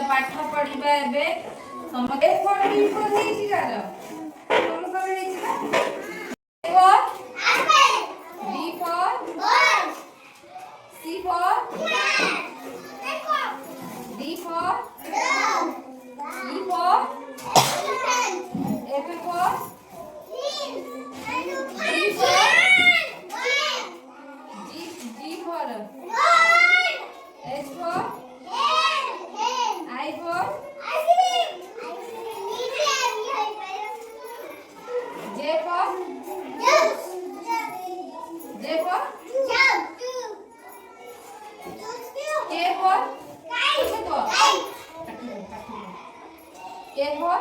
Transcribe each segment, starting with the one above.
पाठ पढ़िबा एबे समझ फॉर बी फॉर हेछि कार कोन कर हेछि ना for B for ball C for D for dog E for F for G for H for I for J for J for K for K for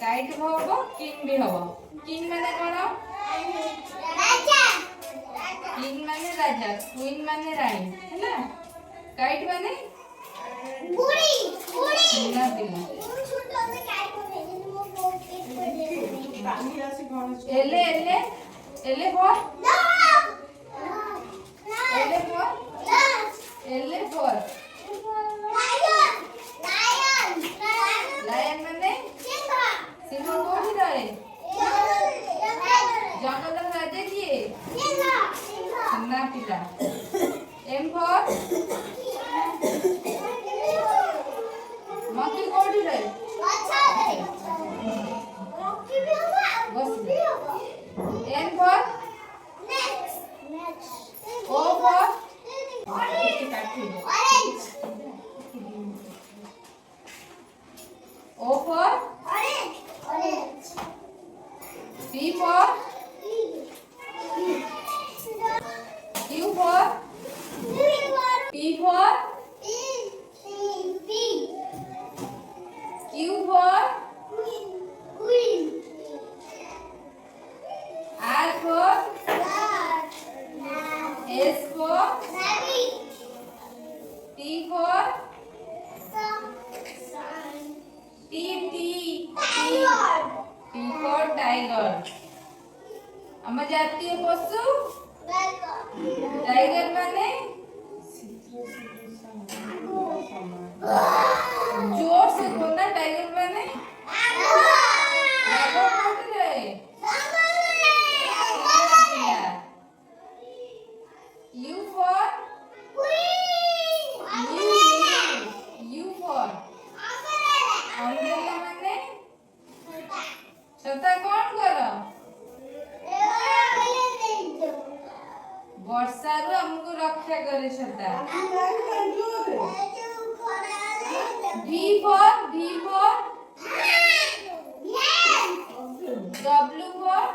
kite हबो king भी हबो king माने कोन राजा किंग माने राजा queen माने रानी हैना kite माने बुड़ी ना दिला एले एले एले फॉर एले फॉर एले फॉर लायन माने सिंह कोठी रहे जंगल राजा किए सिंह पिला एम फॉर मंकी कोठी रहे बस N for O for O for P for Q for P for Q for R for S for T for T for tiger हम जातीय पशु टाइगर माने जोर से बोलना टाइगर माने you for you for umbrella माने छता कौन करो वर्षा रू हमको रक्षा करे छता V for W for